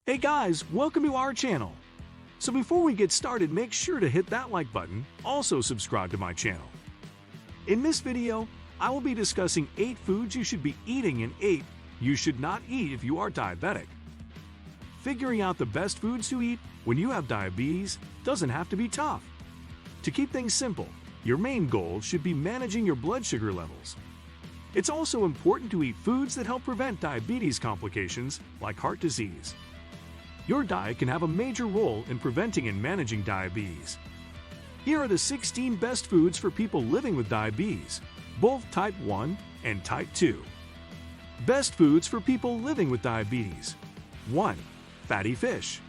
Hey guys, welcome to our channel. So before we get started, make sure to hit that like button, also subscribe to my channel. In this video, I will be discussing 8 foods you should be eating and 8 you should not eat if you are diabetic. Figuring out the best foods to eat when you have diabetes doesn't have to be tough. To keep things simple, your main goal should be managing your blood sugar levels. It's also important to eat foods that help prevent diabetes complications like heart disease. Your diet can have a major role in preventing and managing diabetes. Here are the 16 best foods for people living with diabetes, both type 1 and type 2. Best foods for people living with diabetes. 1. Fatty fish.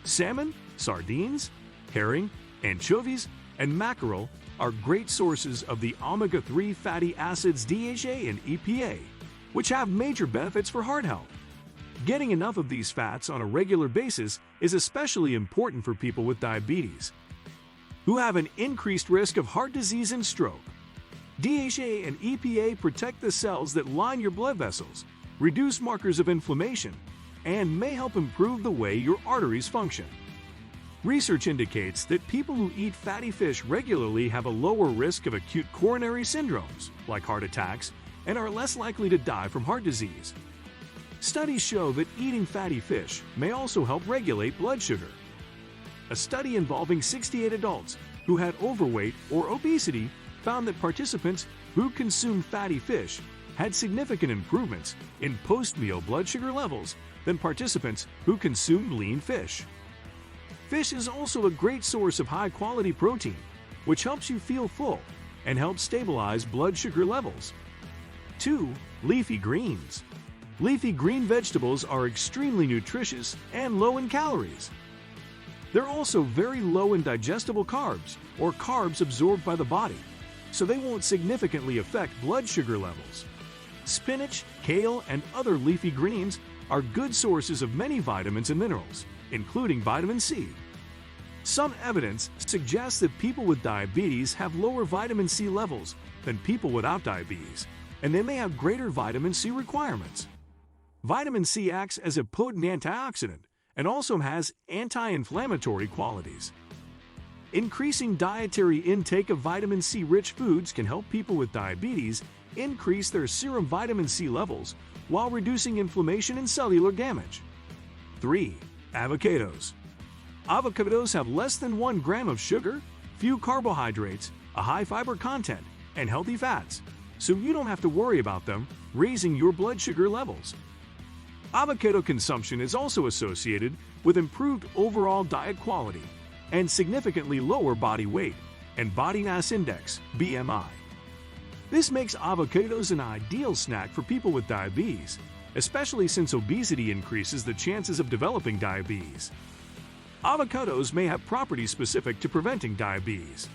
Salmon, sardines, herring, anchovies, and mackerel are great sources of the omega-3 fatty acids DHA and EPA, which have major benefits for heart health. Getting enough of these fats on a regular basis is especially important for people with diabetes, who have an increased risk of heart disease and stroke. DHA and EPA protect the cells that line your blood vessels, reduce markers of inflammation, and may help improve the way your arteries function. Research indicates that people who eat fatty fish regularly have a lower risk of acute coronary syndromes, like heart attacks, and are less likely to die from heart disease. Studies show that eating fatty fish may also help regulate blood sugar. A study involving 68 adults who had overweight or obesity found that participants who consumed fatty fish had significant improvements in post-meal blood sugar levels than participants who consumed lean fish. Fish is also a great source of high-quality protein, which helps you feel full and helps stabilize blood sugar levels. 2. Leafy greens. Leafy green vegetables are extremely nutritious and low in calories. They're also very low in digestible carbs, or carbs absorbed by the body, so they won't significantly affect blood sugar levels. Spinach, kale, and other leafy greens are good sources of many vitamins and minerals, including vitamin C. Some evidence suggests that people with diabetes have lower vitamin C levels than people without diabetes, and they may have greater vitamin C requirements. Vitamin C acts as a potent antioxidant and also has anti-inflammatory qualities. Increasing dietary intake of vitamin C-rich foods can help people with diabetes increase their serum vitamin C levels while reducing inflammation and cellular damage. 3. Avocados. Avocados have less than 1 gram of sugar, few carbohydrates, a high fiber content, and healthy fats, so you don't have to worry about them raising your blood sugar levels. Avocado consumption is also associated with improved overall diet quality and significantly lower body weight and body mass index (BMI). This makes avocados an ideal snack for people with diabetes, especially since obesity increases the chances of developing diabetes. Avocados may have properties specific to preventing diabetes.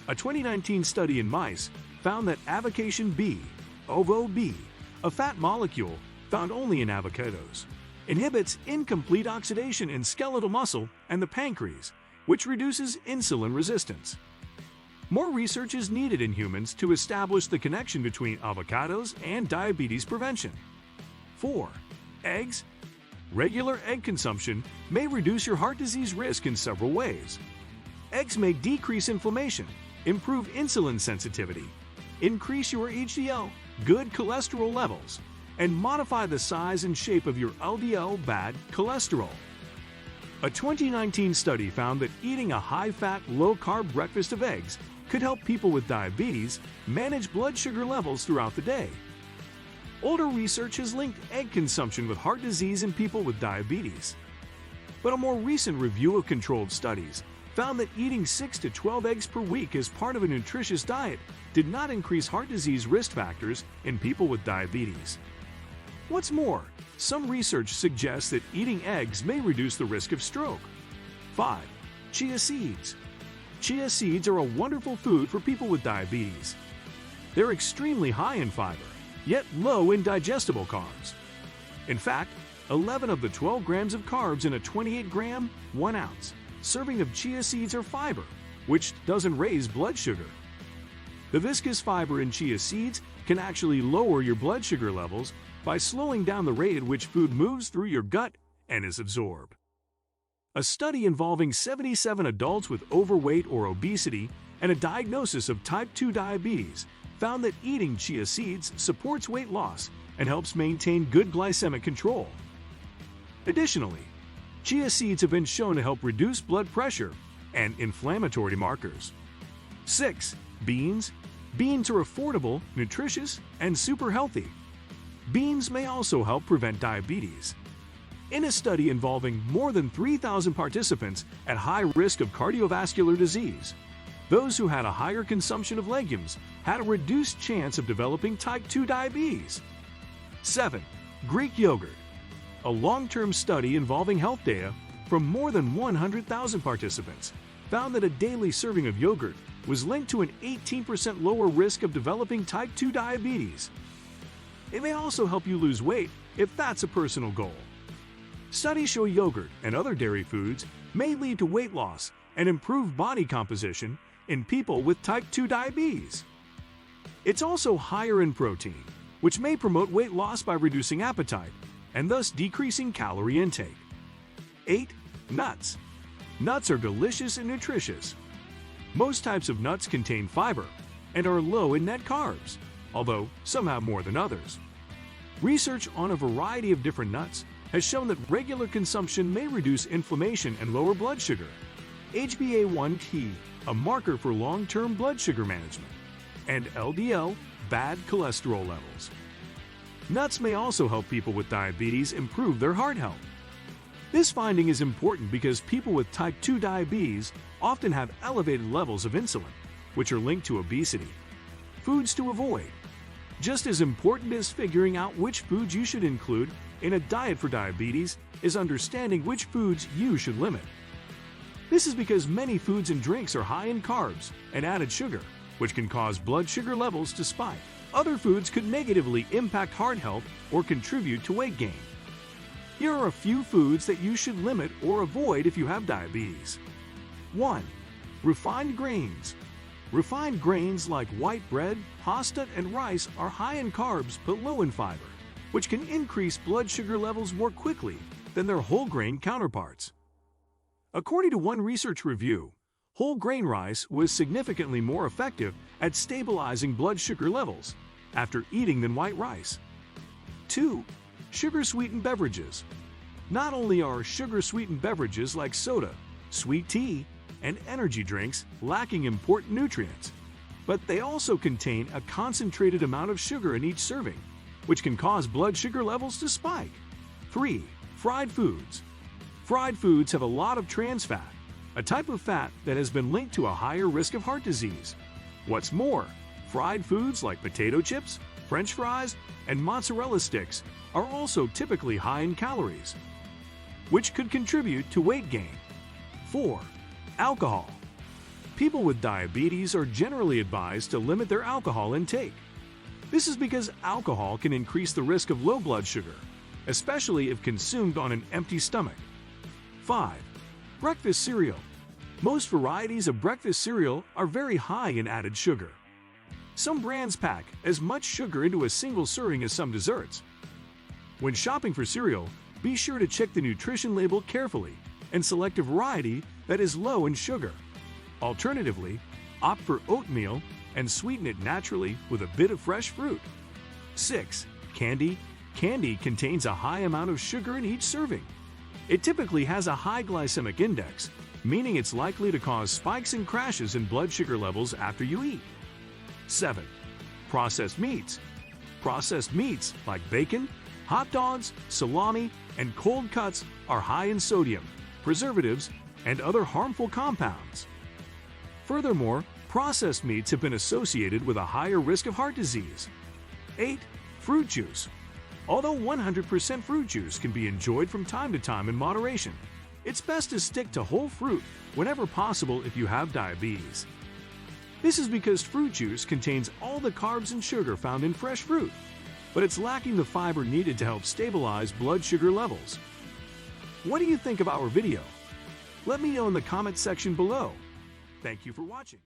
A 2019 study in mice found that avocation B, OVO-B, a fat molecule found only in avocados, inhibits incomplete oxidation in skeletal muscle and the pancreas, which reduces insulin resistance. More research is needed in humans to establish the connection between avocados and diabetes prevention. 4. Eggs. Regular egg consumption may reduce your heart disease risk in several ways. Eggs may decrease inflammation, improve insulin sensitivity, increase your HDL, good cholesterol levels, and modify the size and shape of your LDL bad cholesterol. A 2019 study found that eating a high-fat, low-carb breakfast of eggs could help people with diabetes manage blood sugar levels throughout the day. Older research has linked egg consumption with heart disease in people with diabetes. But a more recent review of controlled studies found that eating 6 to 12 eggs per week as part of a nutritious diet did not increase heart disease risk factors in people with diabetes. What's more, some research suggests that eating eggs may reduce the risk of stroke. 5. Chia seeds. Chia seeds are a wonderful food for people with diabetes. They're extremely high in fiber, yet low in digestible carbs. In fact, 11 of the 12 grams of carbs in a 28-gram, 1-ounce serving of chia seeds are fiber, which doesn't raise blood sugar. The viscous fiber in chia seeds can actually lower your blood sugar levels by slowing down the rate at which food moves through your gut and is absorbed. A study involving 77 adults with overweight or obesity and a diagnosis of type 2 diabetes found that eating chia seeds supports weight loss and helps maintain good glycemic control. Additionally, chia seeds have been shown to help reduce blood pressure and inflammatory markers. 6. Beans. Beans are affordable, nutritious, and super healthy. Beans may also help prevent diabetes. In a study involving more than 3,000 participants at high risk of cardiovascular disease, those who had a higher consumption of legumes had a reduced chance of developing type 2 diabetes. 7. Greek yogurt. A long-term study involving health data from more than 100,000 participants found that a daily serving of yogurt was linked to an 18% lower risk of developing type 2 diabetes. It may also help you lose weight if that's a personal goal. Studies show yogurt and other dairy foods may lead to weight loss and improved body composition in people with type 2 diabetes. It's also higher in protein, which may promote weight loss by reducing appetite and thus decreasing calorie intake. 8. Nuts. Nuts are delicious and nutritious. Most types of nuts contain fiber and are low in net carbs, although some have more than others. Research on a variety of different nuts has shown that regular consumption may reduce inflammation and lower blood sugar, HbA1c, a marker for long-term blood sugar management, and LDL, bad cholesterol levels. Nuts may also help people with diabetes improve their heart health. This finding is important because people with type 2 diabetes often have elevated levels of insulin, which are linked to obesity. Foods to avoid. Just as important as figuring out which foods you should include in a diet for diabetes is understanding which foods you should limit. This is because many foods and drinks are high in carbs and added sugar, which can cause blood sugar levels to spike. Other foods could negatively impact heart health or contribute to weight gain. Here are a few foods that you should limit or avoid if you have diabetes. 1. Refined grains. Refined grains like white bread, pasta, and rice are high in carbs but low in fiber, which can increase blood sugar levels more quickly than their whole grain counterparts. According to one research review, whole grain rice was significantly more effective at stabilizing blood sugar levels after eating than white rice. 2. Sugar-sweetened beverages. Not only are sugar-sweetened beverages like soda, sweet tea, and energy drinks lacking important nutrients, but they also contain a concentrated amount of sugar in each serving, which can cause blood sugar levels to spike. 3. Fried foods. Fried foods have a lot of trans fat, a type of fat that has been linked to a higher risk of heart disease. What's more, fried foods like potato chips, French fries, and mozzarella sticks are also typically high in calories, which could contribute to weight gain. 4. Alcohol. People with diabetes are generally advised to limit their alcohol intake. This is because alcohol can increase the risk of low blood sugar, especially if consumed on an empty stomach. 5. Breakfast cereal. Most varieties of breakfast cereal are very high in added sugar. Some brands pack as much sugar into a single serving as some desserts. When shopping for cereal, be sure to check the nutrition label carefully and select a variety that is low in sugar. Alternatively, opt for oatmeal and sweeten it naturally with a bit of fresh fruit. 6. Candy. Candy contains a high amount of sugar in each serving. It typically has a high glycemic index, meaning it's likely to cause spikes and crashes in blood sugar levels after you eat. 7. Processed meats. Processed meats like bacon, hot dogs, salami, and cold cuts are high in sodium, preservatives, and other harmful compounds. Furthermore, processed meats have been associated with a higher risk of heart disease. 8. Fruit juice. Although 100% fruit juice can be enjoyed from time to time in moderation, it's best to stick to whole fruit whenever possible if you have diabetes. This is because fruit juice contains all the carbs and sugar found in fresh fruit, but it's lacking the fiber needed to help stabilize blood sugar levels. What do you think of our video? Let me know in the comment section below. Thank you for watching.